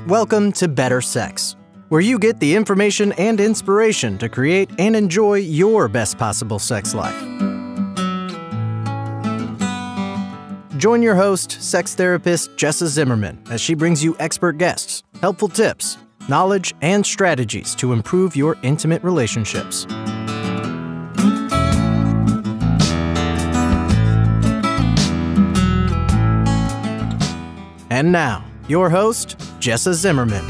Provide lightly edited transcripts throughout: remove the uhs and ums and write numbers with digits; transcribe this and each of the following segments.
Welcome to Better Sex, where you get the information and inspiration to create and enjoy your best possible sex life. Join your host, sex therapist Jessa Zimmerman, as she brings you expert guests, helpful tips, knowledge, and strategies to improve your intimate relationships. And now, your host, Jessa Zimmerman.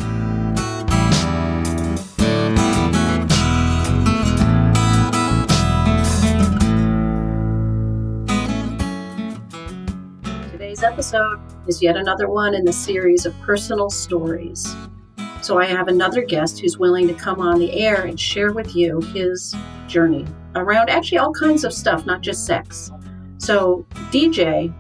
Today's episode is yet another one in the series of personal stories. So I have another guest who's willing to come on the air and share with you his journey around actually all kinds of stuff, not just sex. So DJ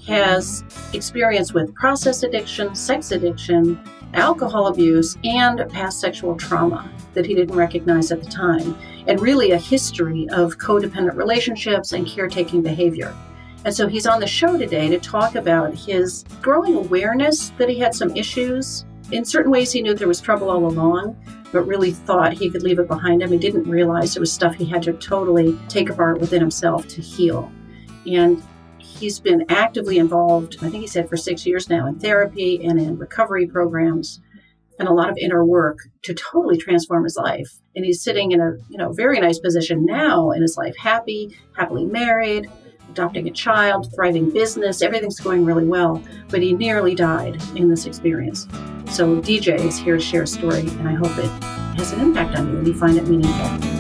has experience with process addiction, sex addiction, alcohol abuse, and past sexual trauma that he didn't recognize at the time, and really a history of codependent relationships and caretaking behavior. And so he's on the show today to talk about his growing awareness that he had some issues. In certain ways, he knew there was trouble all along, but really thought he could leave it behind him. He didn't realize it was stuff he had to totally take apart within himself to heal. And he's been actively involved, I think he said for 6 years now, in therapy and in recovery programs and a lot of inner work to totally transform his life. And he's sitting in a very nice position now in his life, happily married, adopting a child, thriving business, everything's going really well, but he nearly died in this experience. So DJ is here to share a story, and I hope it has an impact on you and you find it meaningful.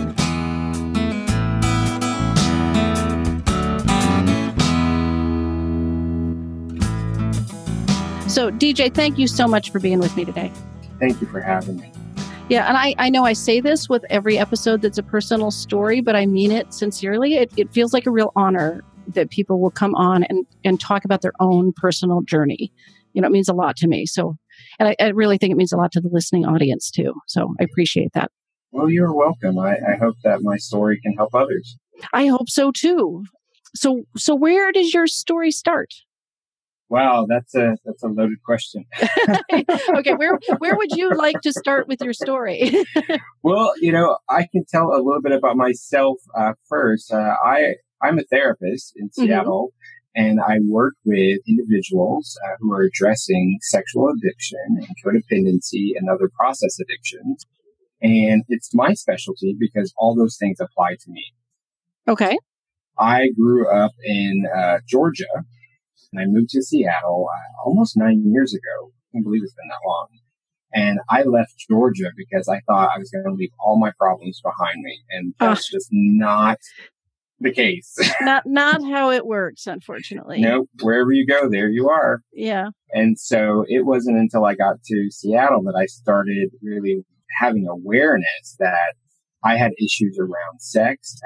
So DJ, thank you so much for being with me today. Thank you for having me. Yeah, and I know I say this with every episode that's a personal story, but I mean it sincerely. It feels like a real honor that people will come on and talk about their own personal journey. You know, it means a lot to me. So, and I really think it means a lot to the listening audience too. So I appreciate that. Well, you're welcome. I hope that my story can help others. I hope so too. So where does your story start? Wow, that's a loaded question. Okay, where would you like to start with your story? Well, I can tell a little bit about myself first. I'm a therapist in Seattle, and I work with individuals who are addressing sexual addiction and codependency and other process addictions. And it's my specialty because all those things apply to me. Okay. I grew up in Georgia. And I moved to Seattle almost 9 years ago. I can't believe it's been that long. And I left Georgia because I thought I was going to leave all my problems behind me. And that's just not the case. Not how it works, unfortunately. Nope. Wherever you go, there you are. Yeah. And so it wasn't until I got to Seattle that I started really having awareness that I had issues around sex,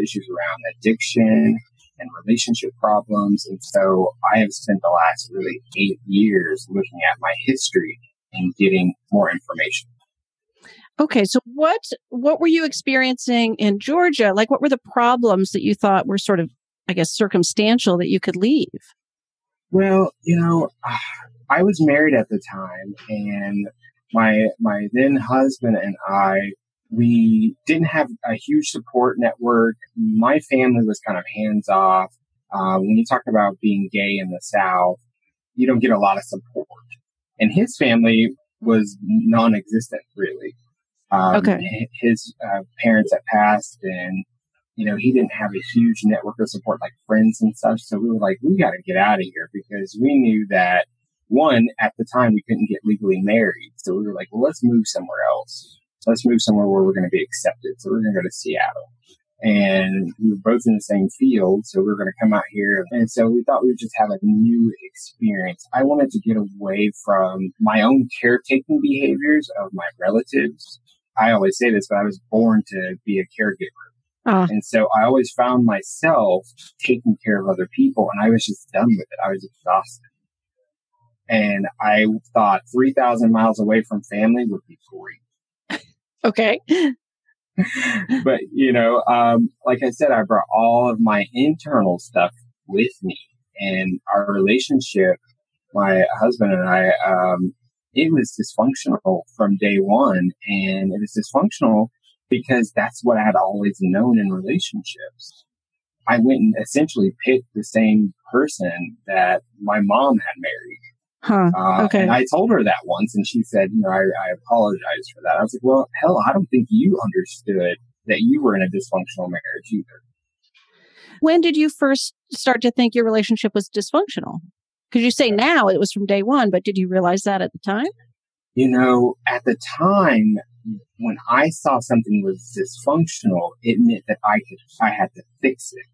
issues around addiction, and relationship problems. And so I have spent the last really 8 years looking at my history and getting more information. Okay. So what were you experiencing in Georgia? Like, what were the problems that you thought were sort of, I guess, circumstantial that you could leave? Well, I was married at the time, and my then husband and we didn't have a huge support network. My family was kind of hands off. When you talk about being gay in the South, you don't get a lot of support. And his family was non-existent, really. Okay. His parents had passed, and, he didn't have a huge network of support like friends and such. So we were like, we got to get out of here, because we knew that, one, at the time we couldn't get legally married. So we were like, well, let's move somewhere else. Let's move somewhere where we're going to be accepted. So we're going to go to Seattle. And we were both in the same field, so we were going to come out here. And so we thought we would just have a new experience. I wanted to get away from my own caretaking behaviors of my relatives. I always say this, but I was born to be a caregiver. And so I always found myself taking care of other people, and I was just done with it. I was exhausted. And I thought 3,000 miles away from family would be great. Okay. But, like I said, I brought all of my internal stuff with me, and our relationship, my husband and I, it was dysfunctional from day one. And it was dysfunctional because that's what I had always known in relationships. I went and essentially picked the same person that my mom had married. Okay. And I told her that once, and she said, I apologize for that. I was like, well, hell, I don't think you understood that you were in a dysfunctional marriage either. When did you first start to think your relationship was dysfunctional? Because you say now it was from day one, but did you realize that at the time? At the time, when I saw something was dysfunctional, it meant that I had to fix it.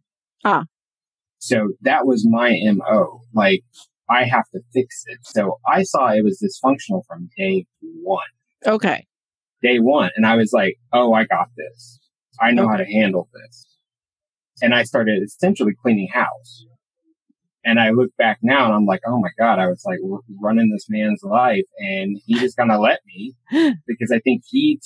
So that was my MO. Like, I have to fix it. So I saw it was dysfunctional from day one. Okay. Day one. And I was like, oh, I got this. I know how to handle this. And I started essentially cleaning house. And I look back now and I'm like, oh my God, I was like running this man's life and he just kind of let me because I think he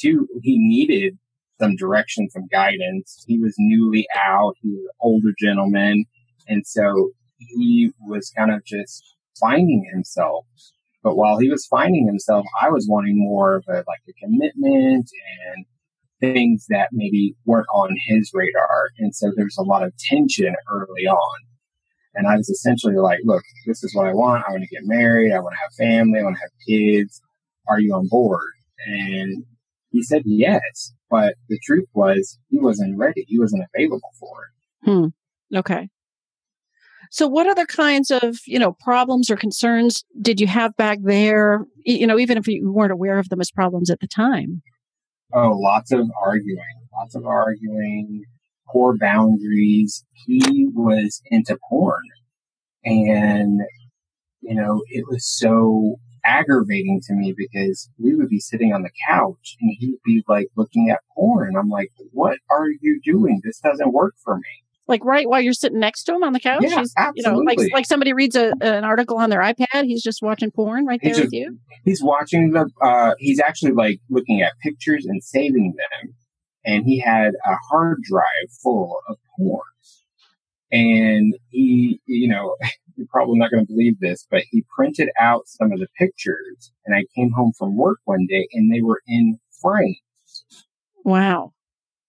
needed some direction, some guidance. He was newly out. He was an older gentleman. And so he was kind of just finding himself. But while he was finding himself, I was wanting more of a commitment and things that maybe weren't on his radar. And so there's a lot of tension early on. And I was essentially like, look, this is what I want. I want to get married. I want to have family. I want to have kids. Are you on board? And he said yes. But the truth was he wasn't ready. He wasn't available for it. Okay. So what other kinds of, problems or concerns did you have back there, even if you weren't aware of them as problems at the time? Oh, lots of arguing, poor boundaries. He was into porn. And, it was so aggravating to me because we would be sitting on the couch and he would be like looking at porn. I'm like, what are you doing? This doesn't work for me. Like right while you're sitting next to him on the couch? Yeah, absolutely. Like somebody reads an article on their iPad. He's just watching porn right there with you? He's watching he's actually like looking at pictures and saving them. And he had a hard drive full of porn. And he, you're probably not going to believe this, but he printed out some of the pictures. And I came home from work one day and they were in frames. Wow.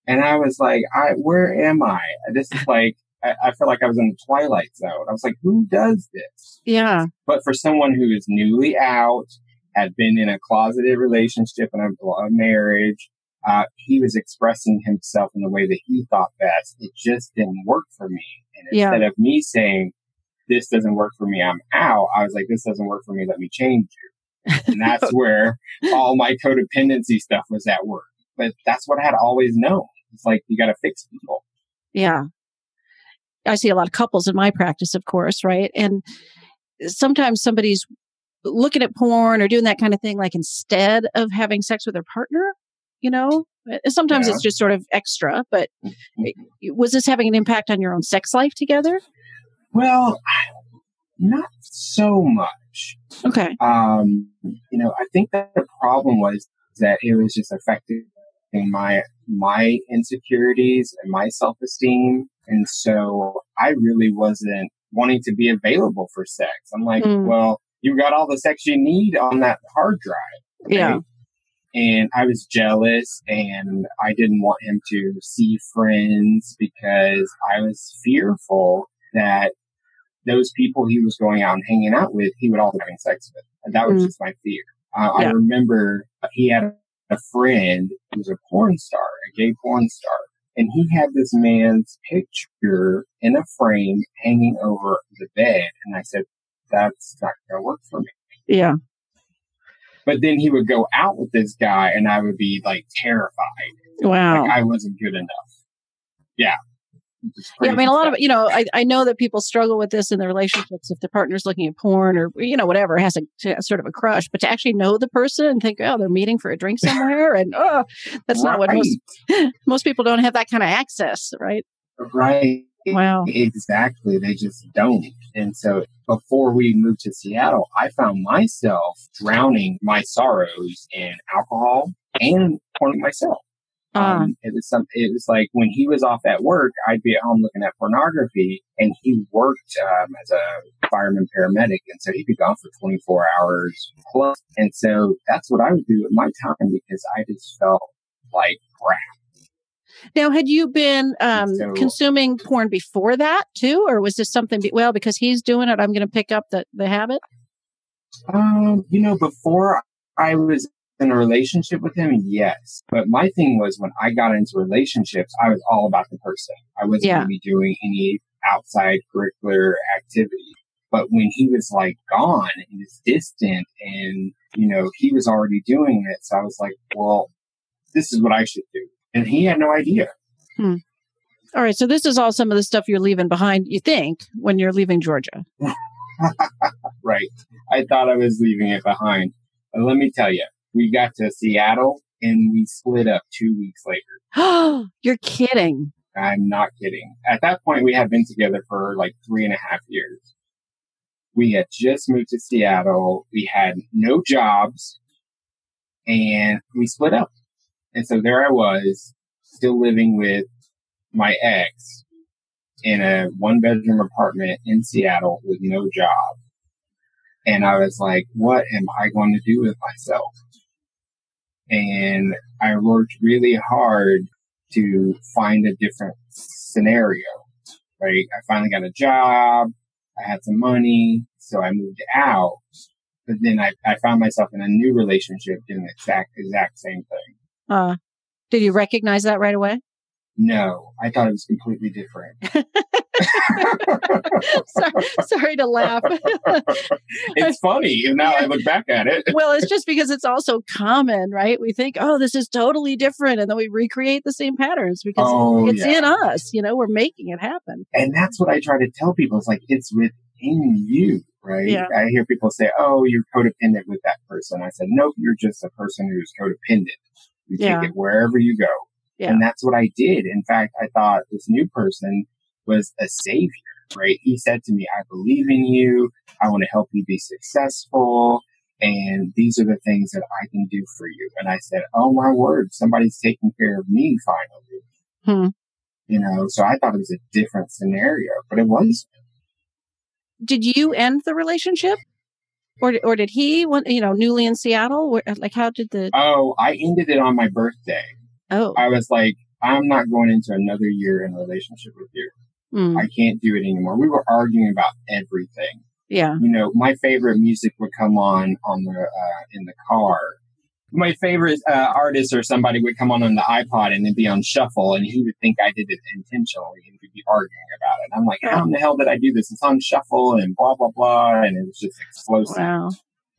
And I was like, where am I? This is like, I felt like I was in the Twilight Zone. I was like, who does this? Yeah. But for someone who is newly out, had been in a closeted relationship and a marriage, he was expressing himself in the way that he thought best. It just didn't work for me. And instead of me saying, this doesn't work for me, I'm out, I was like, this doesn't work for me, let me change you. And that's where all my codependency stuff was at work. But that's what I had always known. It's like, you got to fix people. Yeah. I see a lot of couples in my practice, of course, right? And sometimes somebody's looking at porn or doing that kind of thing, like instead of having sex with their partner, Sometimes it's just sort of extra, but was this having an impact on your own sex life together? Well, not so much. Okay. I think that the problem was that it was just affecting my insecurities and my self-esteem. And so I really wasn't wanting to be available for sex. I'm like, well, you got all the sex you need on that hard drive. Okay? Yeah. And I was jealous and I didn't want him to see friends because I was fearful that those people he was going out and hanging out with, he would also be having sex with. And that was just my fear. I remember he had a friend who was a porn star, a gay porn star. And he had this man's picture in a frame hanging over the bed. And I said, that's not going to work for me. Yeah. But then he would go out with this guy and I would be like terrified. Wow. Like I wasn't good enough. Yeah. Yeah, I mean, a lot of, I know that people struggle with this in their relationships if the partner's looking at porn or, whatever, has a sort of a crush. But to actually know the person and think, oh, they're meeting for a drink somewhere. And, that's not what most people don't have that kind of access, right? Right. Wow. Exactly. They just don't. And so before we moved to Seattle, I found myself drowning my sorrows in alcohol and porn myself. It was like when he was off at work, I'd be at home looking at pornography, and he worked as a fireman paramedic. And so he'd be gone for 24 hours plus. And so that's what I would do with my time because I just felt like crap. Now, had you been consuming porn before that too? Or was this something, because he's doing it, I'm going to pick up the habit? Before I was in a relationship with him, yes. But my thing was when I got into relationships, I was all about the person. I wasn't going to be doing any outside curricular activity. But when he was like gone, he was distant and, he was already doing it. So I was like, well, this is what I should do. And he had no idea. All right. So this is all some of the stuff you're leaving behind, you think, when you're leaving Georgia. Right. I thought I was leaving it behind. But let me tell you, we got to Seattle and we split up 2 weeks later. Oh, you're kidding. I'm not kidding. At that point, we had been together for like 3.5 years. We had just moved to Seattle. We had no jobs and we split up. And so there I was, still living with my ex in a 1-bedroom apartment in Seattle with no job. And I was like, what am I going to do with myself? And I worked really hard to find a different scenario, right? I finally got a job. I had some money. So I moved out. But then I found myself in a new relationship doing the exact same thing. Did you recognize that right away? No, I thought it was completely different. Sorry to laugh. It's funny. And now I look back at it. Well, it's just because it's also common, right? We think, this is totally different. And then we recreate the same patterns because it's in us. We're making it happen. And that's what I try to tell people. It's like, it's within you, right? Yeah. I hear people say, oh, you're codependent with that person. I said, nope, you're just a person who's codependent. You take it wherever you go. Yeah. And that's what I did. In fact, I thought this new person was a savior, right? He said to me, I believe in you. I want to help you be successful. And these are the things that I can do for you. And I said, oh my word, somebody's taking care of me finally. So I thought it was a different scenario, but it wasn't. Did you end the relationship? Or did he, newly in Seattle? Like, how did Oh, I ended it on my birthday. Oh. I was like, I'm not going into another year in a relationship with you. I can't do it anymore. We were arguing about everything. Yeah. My favorite music would come on the in the car. My favorite artist or somebody would come on the iPod and it'd be on shuffle, and he would think I did it intentionally, and we'd be arguing about it. I'm like, how in the hell did I do this? It's on shuffle and blah, blah, blah. And it was just explosive. Wow.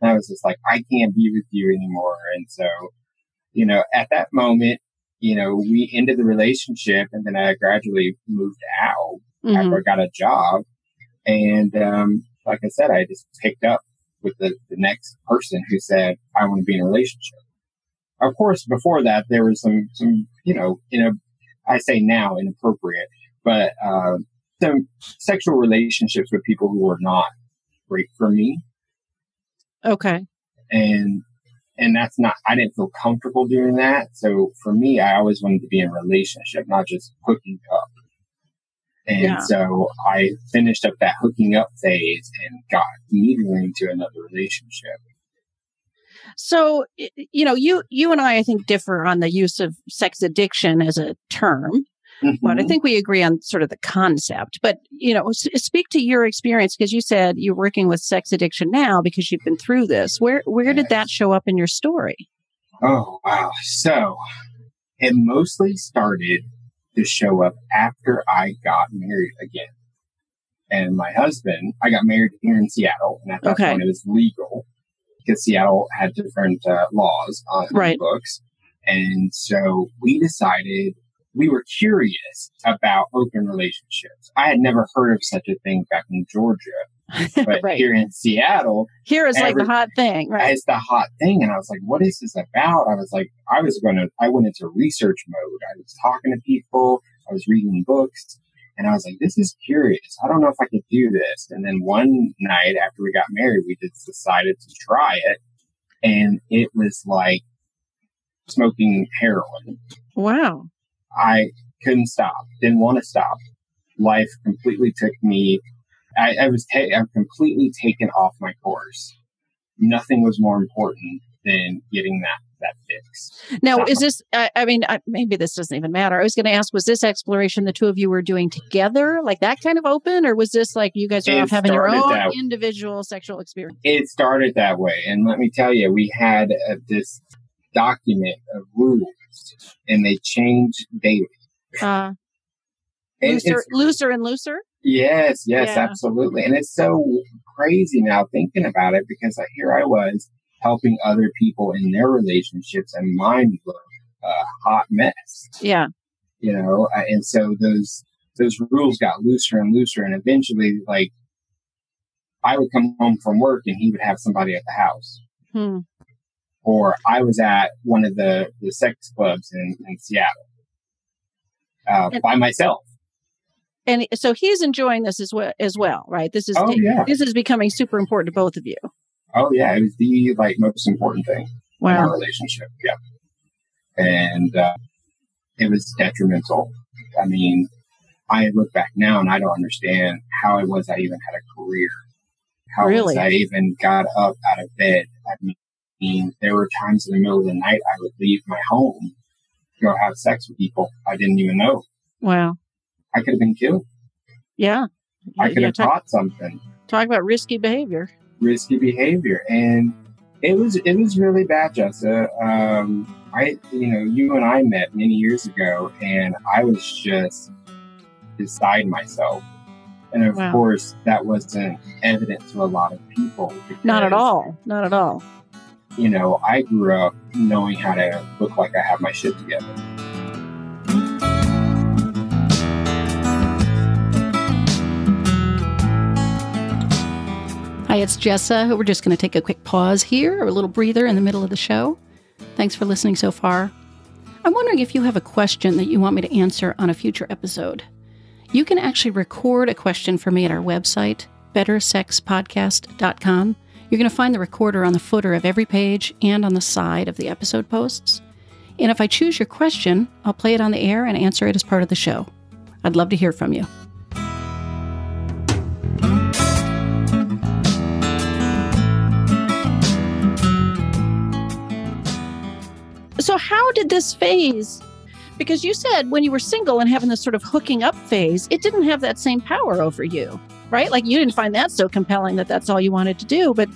And I was just like, I can't be with you anymore. And so, at that moment, we ended the relationship, and then I gradually moved out after I got a job. And like I said, I just picked up with the next person who said, I want to be in a relationship. Of course, before that, there was some, I say now inappropriate, but some sexual relationships with people who were not great for me. Okay. And that's not, I didn't feel comfortable doing that. So for me, I always wanted to be in a relationship, not just hooking up. And so I finished up that hooking up phase and got immediately into another relationship. So, you and I think, differ on the use of sex addiction as a term. But I think we agree on sort of the concept. But, speak to your experience, because you said you're working with sex addiction now because you've been through this. Where did that show up in your story? Oh, wow. So it mostly started to show up after I got married again. And my husband, I got married here in Seattle. And at that point, it was legal because Seattle had different laws on the books. And so we decided, we were curious about open relationships. I had never heard of such a thing back in Georgia, but here in Seattle, here is like the hot thing, right? It's the hot thing. And I was like, what is this about? I was like, I went into research mode. I was talking to people. I was reading books, and I was like, this is curious. I don't know if I could do this. And then one night after we got married, we just decided to try it. And it was like smoking heroin. Wow. I couldn't stop, didn't want to stop. Life completely took me. I'm completely taken off my course. Nothing was more important than getting that fix. Now, is this, maybe this doesn't even matter. I was going to ask, was this exploration the two of you were doing together, like that kind of open? Or was this like you guys are off having your own individual sexual experience? It started that way. And let me tell you, we had this document of rules and they changed daily. Looser and looser? Yes, absolutely. And it's so crazy now thinking about it because here I was helping other people in their relationships and mine was a hot mess. Yeah. And so those rules got looser and looser. And eventually, like, I would come home from work and he would have somebody at the house. Or I was at one of the sex clubs in Seattle by myself. And so he's enjoying this as well, right? This is becoming super important to both of you. Oh yeah, it was the most important thing in our relationship. Yeah, and it was detrimental. I mean, I look back now and I don't understand how it was I even had a career. How it was I even got up out of bed. I mean, there were times in the middle of the night I would leave my home, go have sex with people I didn't even know. Wow. I could have been killed. Yeah. I could have caught something. Talk about risky behavior. And it was really bad, Jessa. You and I met many years ago and I was just beside myself. And of course that wasn't evident to a lot of people. Because, Not at all. I grew up knowing how to look like I have my shit together. Hi, it's Jessa. We're just going to take a quick pause here, or a little breather in the middle of the show. Thanks for listening so far. I'm wondering if you have a question that you want me to answer on a future episode. You can actually record a question for me at our website, bettersexpodcast.com. You're going to find the recorder on the footer of every page and on the side of the episode posts. And if I choose your question, I'll play it on the air and answer it as part of the show. I'd love to hear from you. So how did this phase, because you said when you were single and having this sort of hooking up phase, it didn't have that same power over you, right? Like you didn't find that so compelling that that's all you wanted to do. But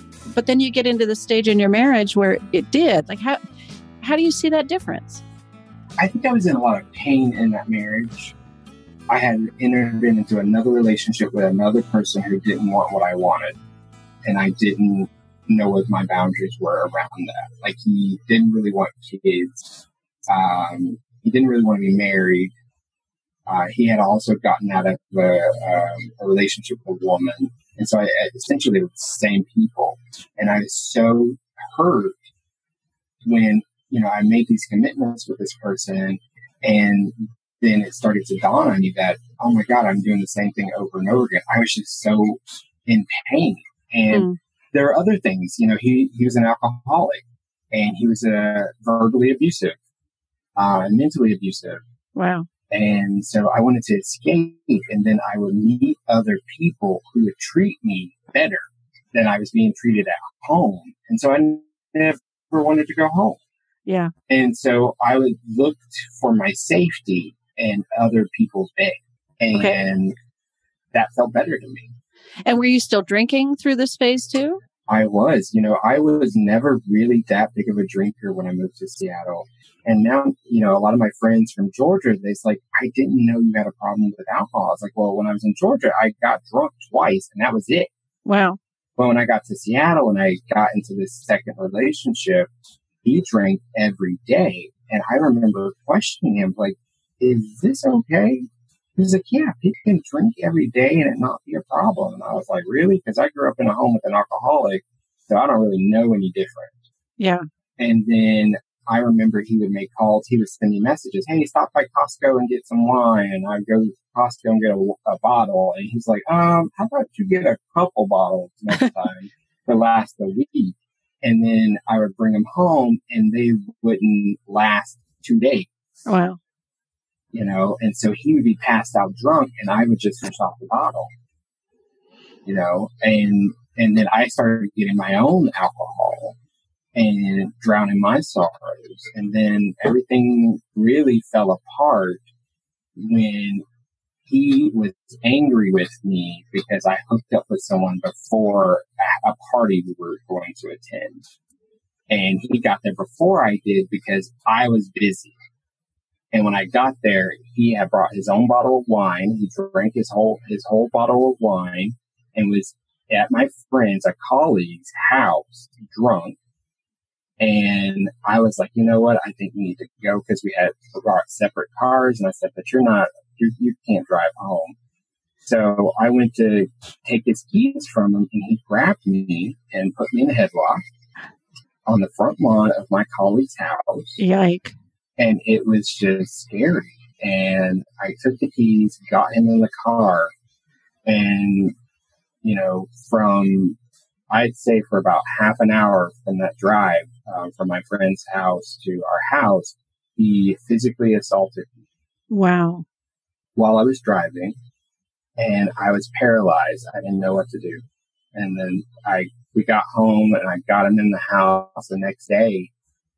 then you get into the stage in your marriage where it did. Like how do you see that difference? I think I was in a lot of pain in that marriage. I had entered into another relationship with another person who didn't want what I wanted. And I didn't know what my boundaries were around that. Like he didn't really want kids. He didn't really want to be married. He had also gotten out of a relationship with a woman. And so I essentially with the same people. And I was so hurt when, I made these commitments with this person and then it started to dawn on me that, oh my God, I'm doing the same thing over and over again. I was just so in pain. And there are other things, he was an alcoholic and he was verbally abusive, mentally abusive. Wow. And so I wanted to escape and then I would meet other people who would treat me better than I was being treated at home. And so I never wanted to go home. Yeah. And so I would look for my safety in other people's bed. And that felt better to me. And were you still drinking through this phase too? I was. I was never really that big of a drinker when I moved to Seattle. And now, a lot of my friends from Georgia, they're like, I didn't know you had a problem with alcohol. I was like, well, when I was in Georgia, I got drunk twice and that was it. Wow. But when I got to Seattle and I got into this second relationship, he drank every day. And I remember questioning him, like, is this okay? He's like, yeah, people can drink every day and it not be a problem. And I was like, really? Because I grew up in a home with an alcoholic, so I don't really know any different. Yeah. And then I remember he would make calls. He would send me messages. Hey, stop by Costco and get some wine. And I'd go to Costco and get a bottle. And he's like, how about you get a couple bottles next time to last a week? And then I would bring them home and they wouldn't last 2 days. Wow. And so he would be passed out drunk and I would just finish off the bottle, and then I started getting my own alcohol and drowning my sorrows. And then everything really fell apart when he was angry with me because I hooked up with someone before a party we were going to attend. And he got there before I did because I was busy. And when I got there, he had brought his own bottle of wine. He drank his whole bottle of wine and was at my friend's, a colleague's house, drunk. And I was like, you know what? I think we need to go because we had brought separate cars. And I said, but you can't drive home. So I went to take his keys from him and he grabbed me and put me in a headlock on the front lawn of my colleague's house. Yike. And it was just scary. And I took the keys, got him in the car, and, I'd say for about half an hour from that drive, from my friend's house to our house, he physically assaulted me. Wow. While I was driving, and I was paralyzed. I didn't know what to do. And then we got home and I got him in the house the next day.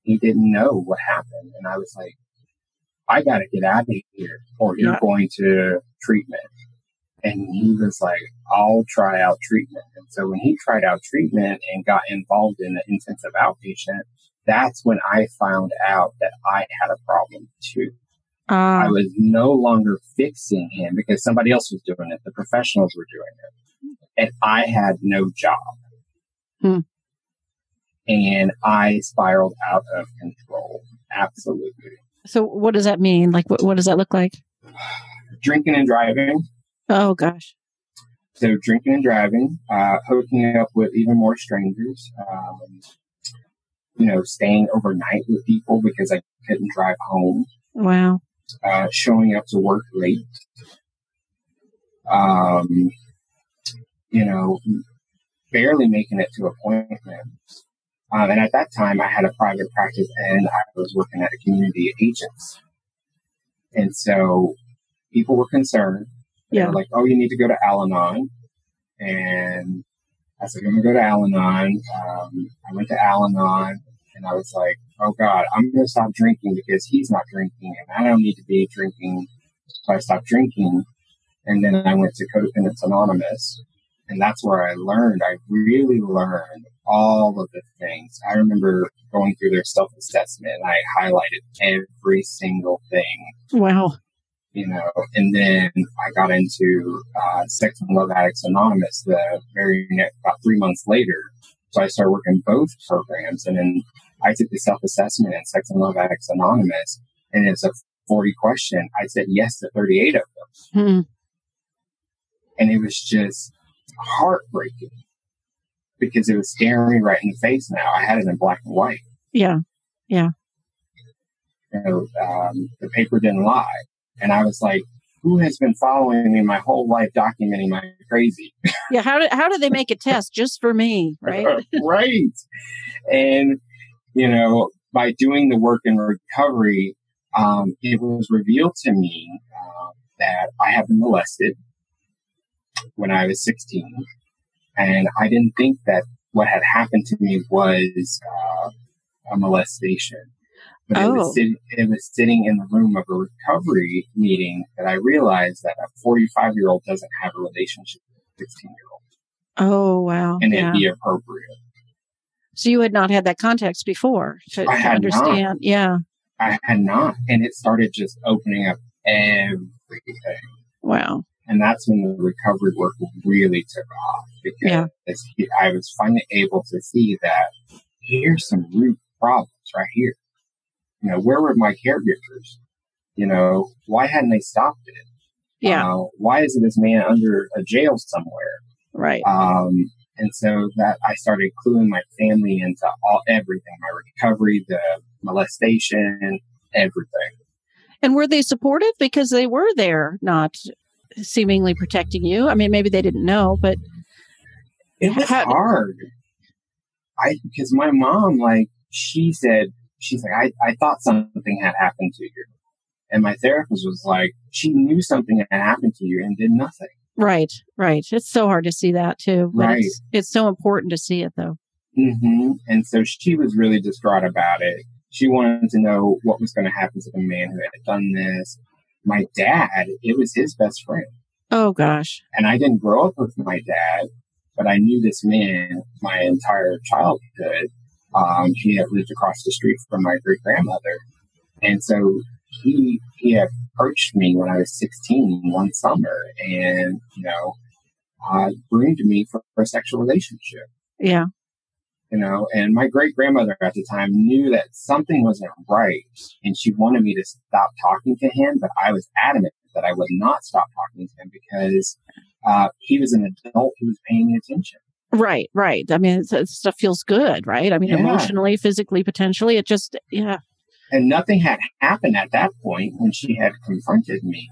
He didn't know what happened. And I was like, I got to get out of here or you're going to treatment. And he was like, I'll try out treatment. And so when he tried out treatment and got involved in the intensive outpatient, that's when I found out that I had a problem too. I was no longer fixing him because somebody else was doing it. The professionals were doing it. And I had no job. And I spiraled out of control. Absolutely. So what does that mean? Like, what does that look like? Drinking and driving. Oh, gosh. So drinking and driving, hooking up with even more strangers, staying overnight with people because I couldn't drive home. Wow. Showing up to work late. Barely making it to appointments. And at that time, I had a private practice and I was working at a community agents. And so people were concerned. They were like, oh, you need to go to Al-Anon. And I said, I'm going to go to Al-Anon. I went to Al-Anon and I was like, oh God, I'm going to stop drinking because he's not drinking and I don't need to be drinking. So I stopped drinking. And then I went to Codependence Anonymous. And that's where I really learned all of the things. I remember going through their self-assessment and I highlighted every single thing. Wow. And then I got into Sex and Love Addicts Anonymous the very next, about 3 months later. So I started working both programs. And then I took the self-assessment in Sex and Love Addicts Anonymous. And it's a 40 question. I said yes to 38 of them. And it was just heartbreaking because it was staring me right in the face now. I had it in black and white. Yeah. Yeah. The paper didn't lie. And I was like, who has been following me my whole life documenting my crazy? Yeah. How did they make a test just for me? Right. Right. And, by doing the work in recovery, it was revealed to me that I had been molested when I was 16. And I didn't think that what had happened to me was a molestation. But it was sitting in the room of a recovery meeting that I realized that a 45-year-old doesn't have a relationship with a 16-year-old. Oh, wow. And it'd be appropriate. So you had not had that context before to understand. Not. Yeah. I had not. And it started just opening up everything. Wow. And that's when the recovery work really took off because I was finally able to see that here's some root problems right here. Where were my caregivers? Why hadn't they stopped it? Yeah. Why is this man under a jail somewhere? Right. And so that I started cluing my family into everything, my recovery, the molestation, everything. And were they supportive because they were there, not seemingly protecting you? I mean, maybe they didn't know, but it was hard. Because my mom, she's like, I thought something had happened to you. And my therapist was like, she knew something had happened to you and did nothing. Right. It's so hard to see that too. But Right. It's so important to see it though. Mm-hmm. And so she was really distraught about it. She wanted to know what was going to happen to the man who had done this. My dad, it was his best friend. Oh, gosh. And I didn't grow up with my dad, but I knew this man my entire childhood. He had lived across the street from my great-grandmother. And so he approached me when I was 16 one summer and, groomed me for a sexual relationship. Yeah. And my great-grandmother at the time knew that something wasn't right, and she wanted me to stop talking to him, but I was adamant that I would not stop talking to him because he was an adult who was paying me attention. Right. I mean, stuff feels good, right? I mean, emotionally, physically, potentially, it just, yeah. And nothing had happened at that point when she had confronted me,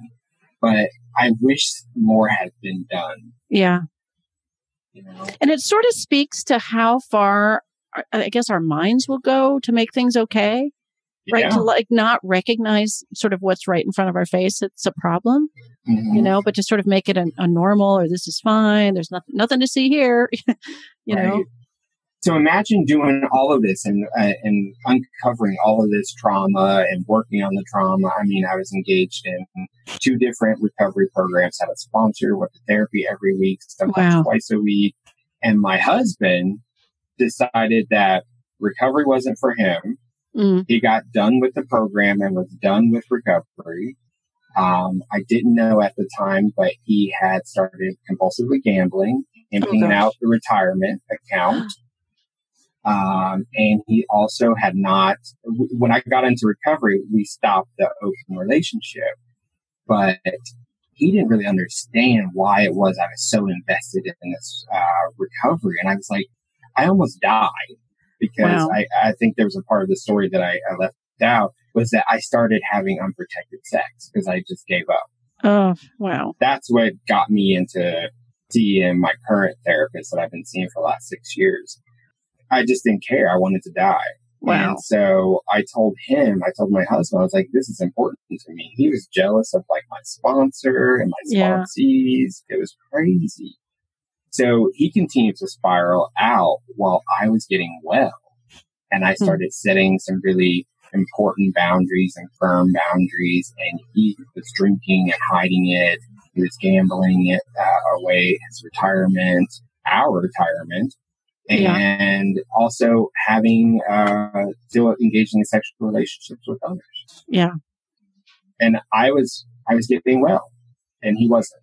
but I wish more had been done. Yeah. And it sort of speaks to how far, I guess, our minds will go to make things okay, right? To not recognize sort of what's right in front of our face. It's a problem, but to sort of make it a normal, or this is fine. There's nothing to see here, you know? So imagine doing all of this and uncovering all of this trauma and working on the trauma. I mean, I was engaged in 2 different recovery programs, had a sponsor, went to therapy every week, sometimes twice a week. And my husband decided that recovery wasn't for him. He got done with the program and was done with recovery. I didn't know at the time, but he had started compulsively gambling, emptying out the retirement account. And he also had not, when I got into recovery, we stopped the open relationship, but he didn't really understand why it was I was so invested in this, recovery. And I was like, I almost died because I think there was a part of the story that I left out was that I started having unprotected sex because I just gave up. Oh, wow. That's what got me into seeing my current therapist that I've been seeing for the last 6 years. I just didn't care. I wanted to die. Wow. And so I told my husband, I was like, this is important to me. He was jealous of like my sponsor and my sponsees. It was crazy. So he continued to spiral out while I was getting well. And I started setting some really important boundaries and firm boundaries. And he was drinking and hiding it. He was gambling it away, his retirement, our retirement. And also having, still engaging in sexual relationships with others. Yeah. And I was getting well and he wasn't.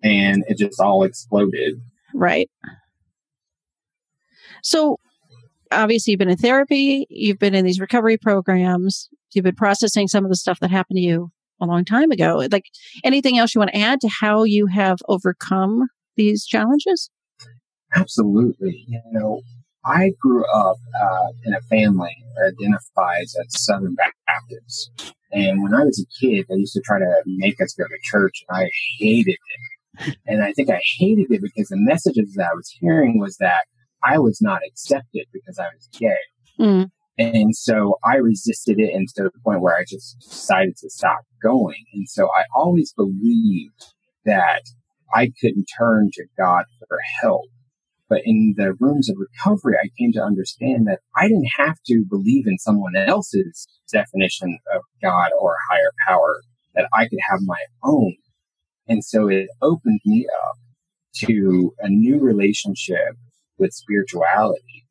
And it just all exploded. Right. So obviously you've been in therapy, you've been in these recovery programs, you've been processing some of the stuff that happened to you a long time ago. Like anything else you want to add to how you have overcome these challenges? Absolutely. I grew up in a family that identifies as Southern Baptist. And when I was a kid, they used to try to make us go to church, and I hated it. And I think I hated it because the messages that I was hearing was that I was not accepted because I was gay. And so I resisted it, and to the point where I just decided to stop going. And so I always believed that I couldn't turn to God for help. But in the rooms of recovery, I came to understand that I didn't have to believe in someone else's definition of God or higher power, that I could have my own. And so it opened me up to a new relationship with spirituality.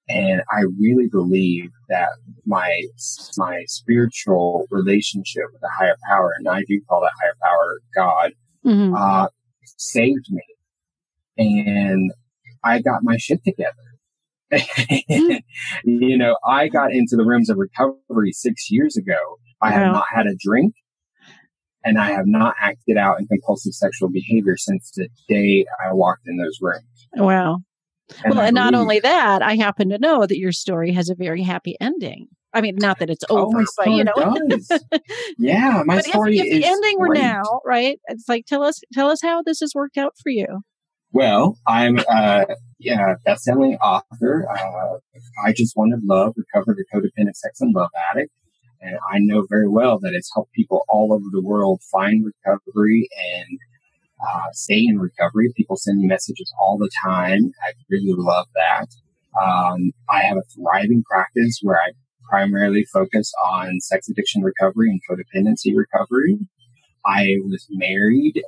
And I really believe that my spiritual relationship with a higher power, and I do call that higher power God, saved me. And I got my shit together. I got into the rooms of recovery 6 years ago. I have not had a drink, and I have not acted out in compulsive sexual behavior since the day I walked in those rooms. Wow. And not only that, I happen to know that your story has a very happy ending. I mean, not that it's over, but does. Yeah, my story is if the ending were great. now, right? It's like, tell us how this has worked out for you. Well, I'm a best-selling author. I Just Wanted Love, Recovered a Codependent Sex and Love Addict. And I know very well that it's helped people all over the world find recovery and stay in recovery. People send me messages all the time. I really love that. I have a thriving practice where I primarily focus on sex addiction recovery and codependency recovery. I was married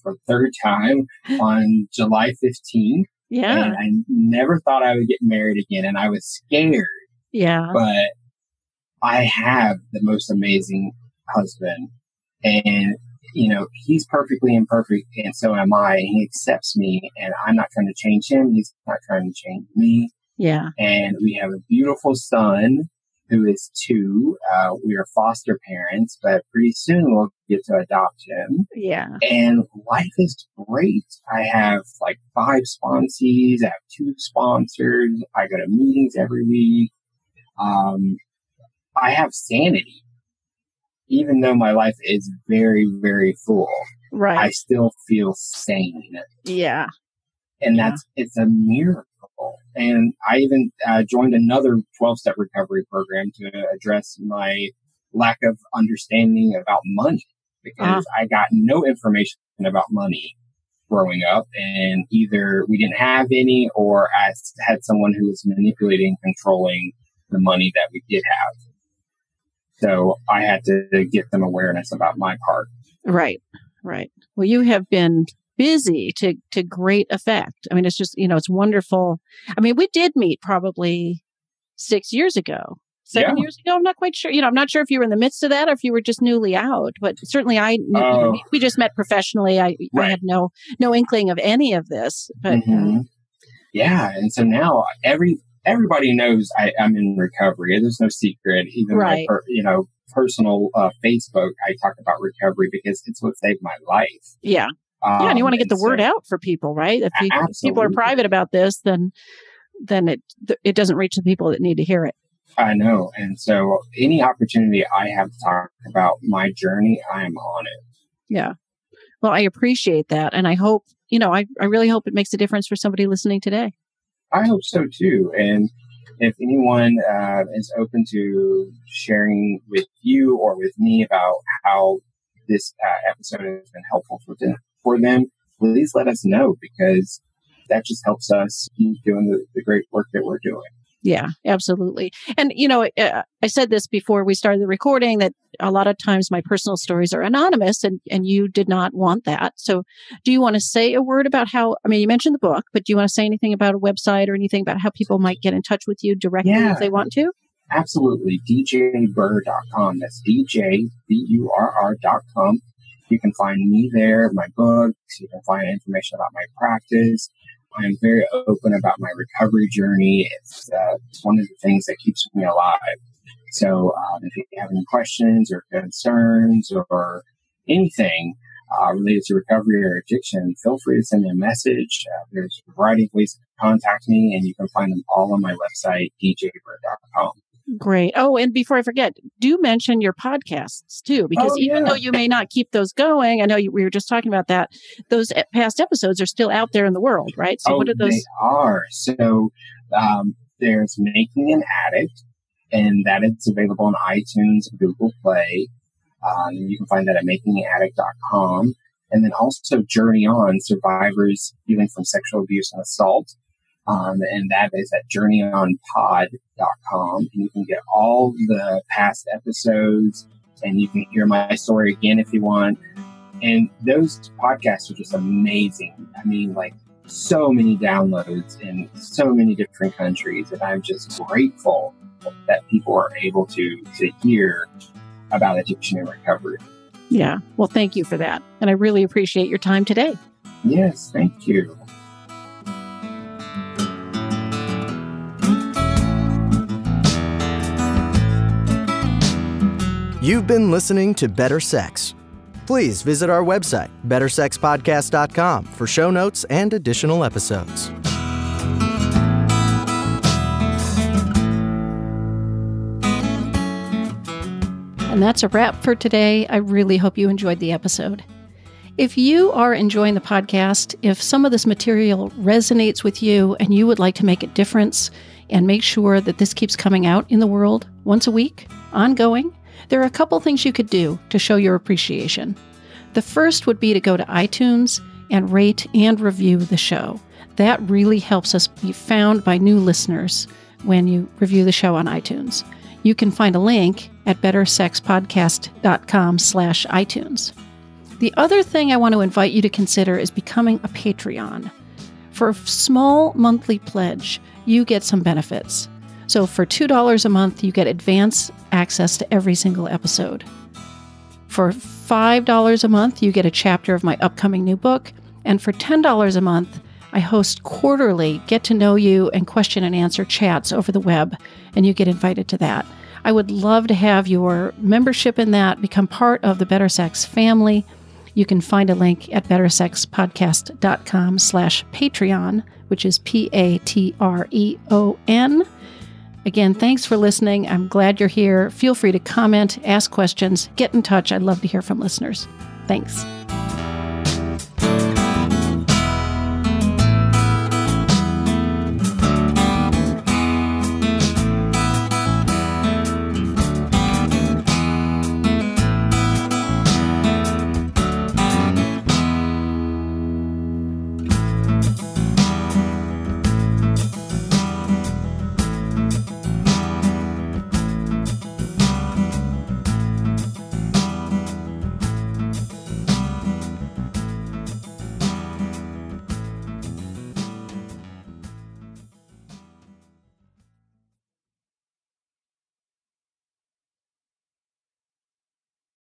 for the third time on July 15th. Yeah. And I never thought I would get married again. And I was scared. Yeah. But I have the most amazing husband. And, you know, he's perfectly imperfect. And so am I. And he accepts me. And I'm not trying to change him. He's not trying to change me. Yeah. And we have a beautiful son who is 2. We are foster parents, but pretty soon we'll get to adopt him. Yeah. And life is great. I have like 5 sponsees. I have 2 sponsors. I go to meetings every week. I have sanity. Even though my life is very, very full, right, I still feel sane. Yeah. And it's a miracle. And I even joined another 12-step recovery program to address my lack of understanding about money, because I got no information about money growing up, and either we didn't have any or I had someone who was manipulating, controlling the money that we did have. So I had to get them awareness about my part. Right, right. Well, you have been busy to great effect. I mean, it's just, you know, it's wonderful. I mean, we did meet probably 6 years ago, 7 years ago. I'm not quite sure. You know, I'm not sure if you were in the midst of that or if you were just newly out, but certainly I knew, you know, we just met professionally. I had no inkling of any of this, but yeah. And so now everybody knows I'm in recovery. There's no secret. Even my personal Facebook, I talk about recovery because it's what saved my life. Yeah. And you want to get the word out for people, right? If people are private about this, then it doesn't reach the people that need to hear it. I know. And so any opportunity I have to talk about my journey, I am on it. Yeah. Well, I appreciate that. And I hope, you know, I really hope it makes a difference for somebody listening today. I hope so too. And if anyone is open to sharing with you or with me about how this episode has been helpful for them, please let us know, because that just helps us keep doing the great work that we're doing. Yeah, absolutely. And, you know, I said this before we started the recording, that a lot of times my personal stories are anonymous, and you did not want that. So do you want to say a word about how, I mean, you mentioned the book, but do you want to say anything about a website or anything about how people might get in touch with you directly if they want to? Absolutely. djburr.com. That's djburr.com. You can find me there, my books. You can find information about my practice. I'm very open about my recovery journey. It's one of the things that keeps me alive. So if you have any questions or concerns or anything related to recovery or addiction, feel free to send me a message. There's a variety of ways to contact me, and you can find them all on my website, djburr.com. Great. Oh, and before I forget, do mention your podcasts too, because even though you may not keep those going, I know we were just talking about that, those past episodes are still out there in the world, right? So what are those? They are. So there's Making an Addict, and that is available on iTunes and Google Play. You can find that at makinganaddict.com. And then also Journey On, Survivors Healing from Sexual Abuse and Assault. And that is at journeyon.pod.com. And you can get all the past episodes, and you can hear my story again if you want. And those podcasts are just amazing. I mean, like, so many downloads in so many different countries. And I'm just grateful that people are able to hear about addiction and recovery. Yeah. Well, thank you for that. And I really appreciate your time today. Yes, thank you. You've been listening to Better Sex. Please visit our website, bettersexpodcast.com, for show notes and additional episodes. And that's a wrap for today. I really hope you enjoyed the episode. If you are enjoying the podcast, if some of this material resonates with you and you would like to make a difference and make sure that this keeps coming out in the world once a week, ongoing, There are a couple things you could do to show your appreciation. The first would be to go to iTunes and rate and review the show. That really helps us be found by new listeners when you review the show on iTunes. You can find a link at bettersexpodcast.com/iTunes. The other thing I want to invite you to consider is becoming a Patreon. For a small monthly pledge, you get some benefits. So for $2 a month, you get advance access to every single episode. For $5 a month, you get a chapter of my upcoming new book. And for $10 a month, I host quarterly get-to-know-you and question-and-answer chats over the web, and you get invited to that. I would love to have your membership in that, become part of the Better Sex family. You can find a link at bettersexpodcast.com/Patreon, which is Patreon. Again, thanks for listening. I'm glad you're here. Feel free to comment, ask questions, get in touch. I'd love to hear from listeners. Thanks.